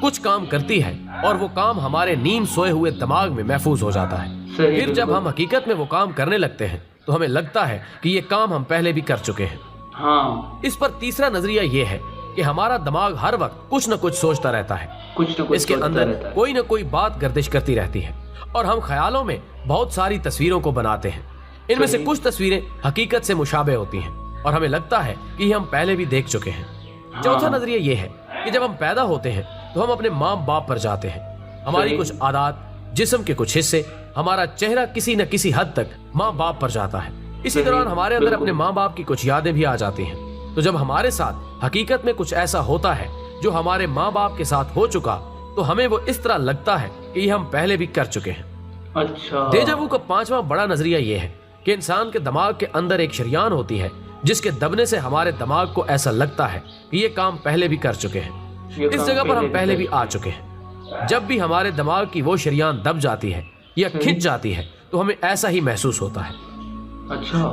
کچھ کام کرتی ہے اور وہ کام ہمارے نیم سوئے ہوئے دماغ میں محفوظ ہو جاتا ہے. پھر جب ہم حقیقت میں وہ کام کرنے لگتے ہیں تو ہمیں لگتا ہے کہ یہ کام ہم پہلے بھی کر چکے ہیں. اس پر تیسرا نظریہ یہ ہے کہ ہمارا دماغ ہر وقت کچھ نہ کچھ سوچتا رہتا ہے. اس کے اندر کوئی نہ کوئی بات گردش کرتی رہتی ہے اور ہم خیالوں میں بہت ساری تصویروں کو بناتے ہیں. ان میں سے کچھ تصویریں حقیقت سے مشابہ ہوتی ہیں اور ہمیں لگتا ہے کہ یہ ہم پہلے بھی دیکھ چکے ہیں. چوتھا نظریہ یہ ہے کہ جب ہم پیدا ہوتے ہیں تو ہم اپنے ماں باپ پر جاتے ہیں. ہماری کچھ عادات، جسم کے کچھ حصے، ہمارا چہرہ کسی نہ کسی حد تک ماں باپ پر جاتا ہے. اسی دوران ہمارے اندر اپنے ماں باپ کی کچھ یادیں بھی آ جاتی ہیں. تو جب ہمارے ساتھ حقیقت میں کچھ ایسا ہوتا ہے جو ہمارے ماں باپ کے ساتھ ہو چکا تو ہمیں وہ اس طرح لگتا ہے کہ یہ ہم پہلے بھی کر چکے ہیں. دیجا وو کا پانچواں بڑا نظریہ یہ ہے کہ انسان کے دماغ کے اندر ایک شریان ہوتی ہے جس کے دبنے سے ہمارے دماغ کو ایسا لگتا ہے کہ یہ کام پہلے بھی کر چکے ہیں، اس جگہ پر ہم پہلے بھی آ چکے ہیں. جب بھی ہمارے دماغ کی وہ شریان دب جاتی ہے یا کھنچ جاتی ہے تو ہمیں ایسا ہی محسوس ہوتا ہے.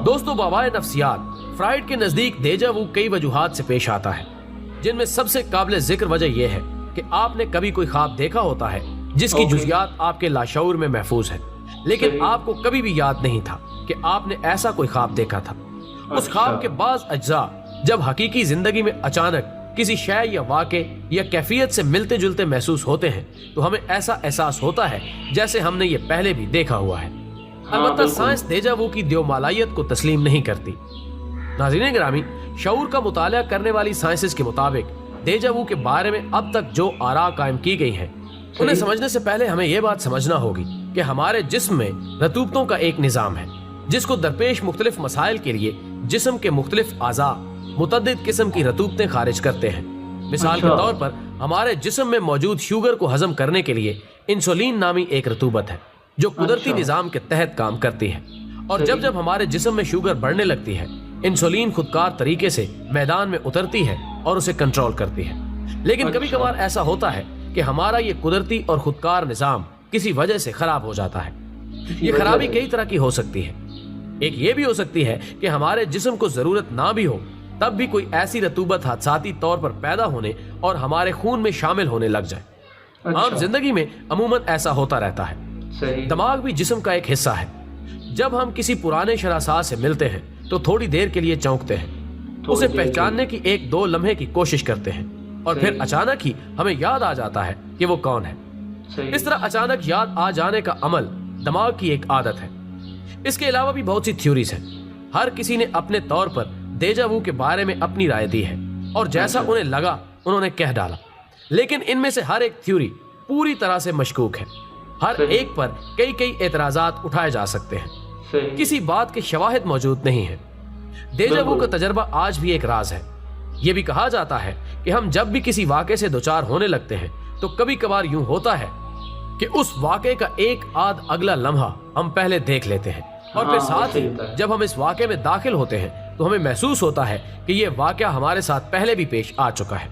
دوستو، بابائے نفسیات فرائیڈ کے نزدیک دیجا وو کئی وجوہات سے پیش آتا ہے، جن میں سب سے قابل ذکر وجہ یہ ہے کہ آپ نے کبھی کوئی خواب دیکھا ہوتا ہے جس کی جزیات آپ کے لاشعور میں محفوظ ہے، لیکن آپ کو کبھی بھی یاد نہیں تھا کہ آپ نے ایسا کوئی خواب دیکھا تھا. اس خواب کے بعض اجزاء جب حقیقی زندگی میں اچانک کسی شے یا واقعے یا کیفیت سے ملتے جلتے محسوس ہوتے ہیں تو ہمیں ایسا احساس ہوتا ہے جیسے ہم نے یہ پہلے بھی دیکھا ہوا ہے. البتہ سائنس دیجا وو کی دیومالائیت کو تسلیم نہیں کرتی. ناظرین گرامی، شعور کا مطالعہ کرنے والی سائنسز کے مطابق دیجا وو کے بارے میں اب تک جو آراء قائم کی گئی ہیں انہیں سمجھنے سے پہلے ہمیں یہ بات سمجھنا ہوگی کہ ہمارے جسم میں رطوبتوں کا ایک نظام ہے جس کو درپیش مختلف مسائل کے لیے جسم کے مختلف اعضاء متعدد قسم کی رطوبتیں خارج کرتے ہیں. مثال کے طور پر ہمارے جسم میں موجود شوگر کو ہضم کرنے کے لیے انسولین نامی ایک رطوبت ہے جو قدرتی نظام کے تحت کام کرتی ہے، اور جب جب ہمارے جسم میں شوگر بڑھنے لگتی ہے انسولین خودکار طریقے سے میدان میں اترتی ہے اور اسے کنٹرول کرتی ہے. لیکن کبھی کبھار ایسا ہوتا ہے کہ ہمارا یہ قدرتی اور خودکار نظام کسی وجہ سے خراب ہو جاتا ہے. یہ خرابی کئی طرح کی ہو سکتی ہے. ایک یہ بھی ہو سکتی ہے کہ ہمارے جسم کو ضرورت نہ بھی ہو تب بھی کوئی ایسی رطوبت حادثاتی طور پر پیدا ہونے اور ہمارے خون میں شامل ہونے لگ جائے. عام زندگی میں عموماً ایسا ہوتا رہتا ہے. دماغ بھی جسم کا ایک حصہ ہے. جب ہم کسی پرانے شناسا سے ملتے ہیں تو تھوڑی دیر کے لیے چونکتے ہیں، اسے پہچاننے کی ایک دو لمحے کی کوشش کرتے ہیں اور پھر اچانک ہی ہمیں یاد آ جاتا ہے کہ وہ کون ہے. اس طرح اچانک یاد آ جانے کا عمل دماغ کی ایک عادت ہے. اس کے علاوہ بھی بہت سی تھیوریز ہیں. ہر کسی نے اپنے طور پر دیجا وو کے بارے میں اپنی رائے دی ہے اور جیسا انہیں لگا انہوں نے کہہ ڈالا. لیکن ان میں سے ہر ایک تھیوری پوری طرح سے مشکوک ہے. ہر ایک پر کئی اعتراضات اٹھائے جا سکتے ہیں. کسی بات کے شواہد موجود نہیں ہیں. دیجا وو کا تجربہ آج بھی ایک راز ہے. یہ بھی کہا جاتا ہے کہ ہم جب بھی کسی واقعے سے دوچار ہونے لگتے ہیں تو کبھی کبھار یوں ہوتا ہے کہ اس واقعے کا ایک آدھ اگلا لمحہ ہم پہلے دیکھ لیتے ہیں اور پھر ساتھ ہی جب ہم اس واقعے میں داخل ہوتے ہیں تو ہمیں محسوس ہوتا ہے کہ یہ واقعہ ہمارے ساتھ پہلے بھی پیش آ چکا ہے.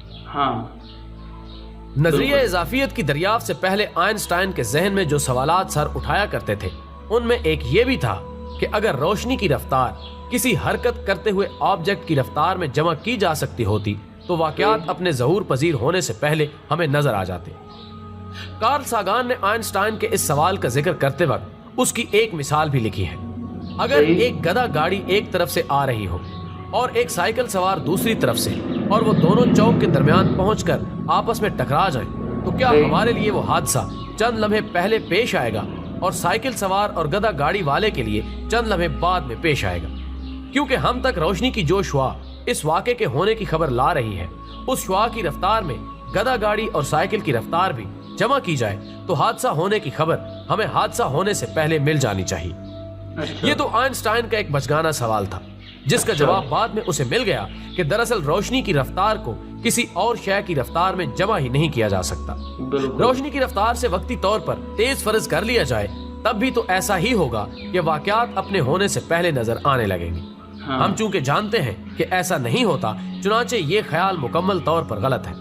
نظریہ اضافیت کی دریافت سے پہلے آئنسٹائن کے ذہن میں جو سوالات سر اٹھایا کرتے تھے ان میں ایک یہ بھی تھا کہ اگر روشنی کی رفتار کسی حرکت کرتے ہوئے آبجیکٹ کی رفتار میں جمع کی جا سکتی ہوتی تو واقعات اپنے ظہور پذیر ہونے سے پہلے ہمیں نظر آ جاتے. کارل ساگان نے آئنسٹائن کے اس سوال کا ذکر کرتے وقت اس کی ایک مثال بھی لکھی ہے. اگر ایک گدھا گاڑی ایک طرف سے آ رہی ہو اور ایک سائیکل سوار دوسری طرف سے اور وہ دونوں چوک کے درمیان پہنچ کر آپس میں ٹکرا جائیں تو کیا ہمارے لیے وہ حادثہ چند لمحے پہلے پیش آئے گا اور سائیکل سوار اور گدھا گاڑی والے کے لیے چند لمحے بعد میں پیش آئے گا؟ کیونکہ ہم تک روشنی کی جو شعاع اس واقعے کے ہونے کی خبر لا رہی ہے اس شعاع کی رفتار میں گدھا گاڑی اور سائیکل کی رفتار بھی جمع کی جائے تو حادثہ ہونے کی خبر ہمیں حادثہ ہونے سے پہلے مل جانی چاہیے. یہ تو آئنسٹائن کا ایک بچگانہ سوال تھا جس کا جواب بعد میں اسے مل گیا کہ دراصل روشنی کی رفتار کو کسی اور شے کی رفتار میں جمع ہی نہیں کیا جا سکتا. روشنی کی رفتار سے وقتی طور پر تیز فرض کر لیا جائے تب بھی تو ایسا ہی ہوگا کہ واقعات اپنے ہونے سے پہلے نظر آنے لگیں گے. ہم چونکہ جانتے ہیں کہ ایسا نہیں ہوتا چنانچہ یہ خیال مکمل طور پر غلط ہے.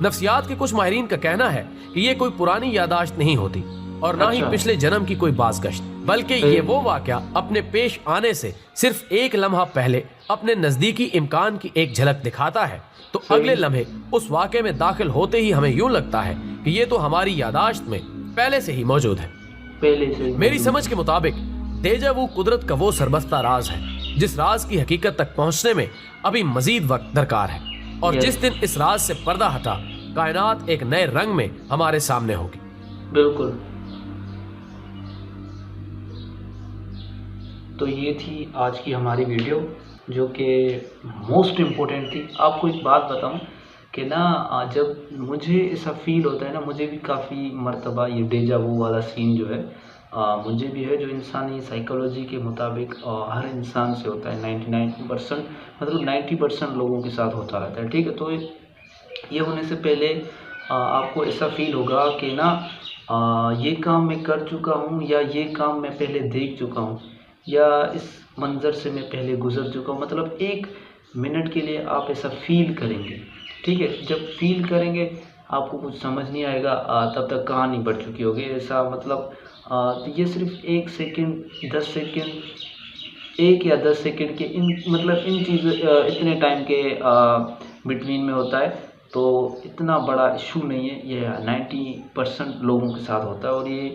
نفسیات کے کچھ ماہرین کا کہنا ہے کہ یہ کوئی پرانی یاداشت نہیں ہوتی اور نہ ہی اچھا پچھلے جنم کی کوئی باز گشت، بلکہ یہ وہ واقعہ اپنے پیش آنے سے صرف ایک لمحہ پہلے اپنے نزدیکی امکان کی ایک جھلک دکھاتا ہے، تو اگلے لمحے اس واقعے میں داخل ہوتے ہی ہمیں یوں لگتا ہے کہ یہ تو ہماری یاداشت میں پہلے سے ہی موجود ہے۔ پہلے سے میری سمجھ کے مطابق دیجا وو قدرت کا وہ سربستہ راز ہے جس راز کی حقیقت تک پہنچنے میں ابھی مزید وقت درکار ہے، اور جس دن اس راز سے پردہ ہٹا کائنات ایک نئے رنگ میں ہمارے سامنے ہوگی۔ بالکل۔ تو یہ تھی آج کی ہماری ویڈیو جو کہ موسٹ امپورٹنٹ تھی۔ آپ کو ایک بات بتاؤں کہ نا جب مجھے ایسا فیل ہوتا ہے نا، مجھے بھی کافی مرتبہ یہ ڈیجا وو والا سین جو ہے مجھے بھی ہے، جو انسانی سائیکالوجی کے مطابق ہر انسان سے ہوتا ہے، 99% مطلب 90% لوگوں کے ساتھ ہوتا رہتا ہے، ٹھیک ہے۔ تو یہ ہونے سے پہلے آپ کو ایسا فیل ہوگا کہ نا یہ کام میں کر چکا ہوں، یا یہ کام میں پہلے دیکھ چکا ہوں، یا اس منظر سے میں پہلے گزر چکا ہوں۔ مطلب 1 منٹ کے لیے آپ ایسا فیل کریں گے، ٹھیک ہے۔ جب فیل کریں گے آپ کو کچھ سمجھ نہیں آئے گا، تب تک کہانی بڑھ چکی ہوگی، ایسا مطلب یہ صرف 1 سیکنڈ 10 سیکنڈ 1 یا 10 سیکنڈ کے مطلب ان چیزیں اتنے ٹائم کے بٹوین میں ہوتا ہے، تو اتنا بڑا ایشو نہیں ہے، یہ 90% لوگوں کے ساتھ ہوتا ہے۔ اور یہ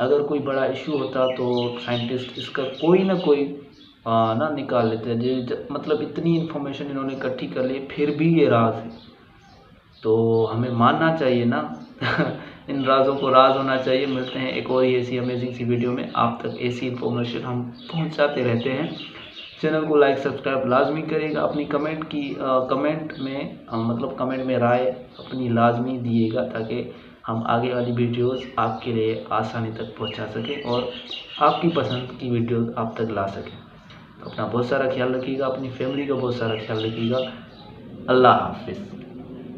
اگر کوئی بڑا ایشو ہوتا تو سائنٹسٹ اس کا کوئی نہ کوئی نہ نکال لیتے ہیں، مطلب اتنی انفارمیشن انہوں نے اکٹھی کر لی، پھر بھی یہ راز ہے، تو ہمیں ماننا چاہیے نا ان رازوں کو راز ہونا چاہیے۔ ملتے ہیں ایک اور ایسی امیزنگ سی ویڈیو میں، آپ تک ایسی انفارمیشن ہم پہنچاتے رہتے ہیں۔ چینل کو لائک سبسکرائب لازمی کرے گا، اپنی کمنٹ میں رائے اپنی لازمی دیے گا، تاکہ ہم آگے والی ویڈیوز آپ کے لیے آسانی تک پہنچا سکیں اور آپ کی پسند کی ویڈیوز آپ تک لا سکیں۔ اپنا بہت سارا خیال رکھیے گا، اپنی فیملی کا بہت سارا خیال رکھیے گا۔ اللہ حافظ۔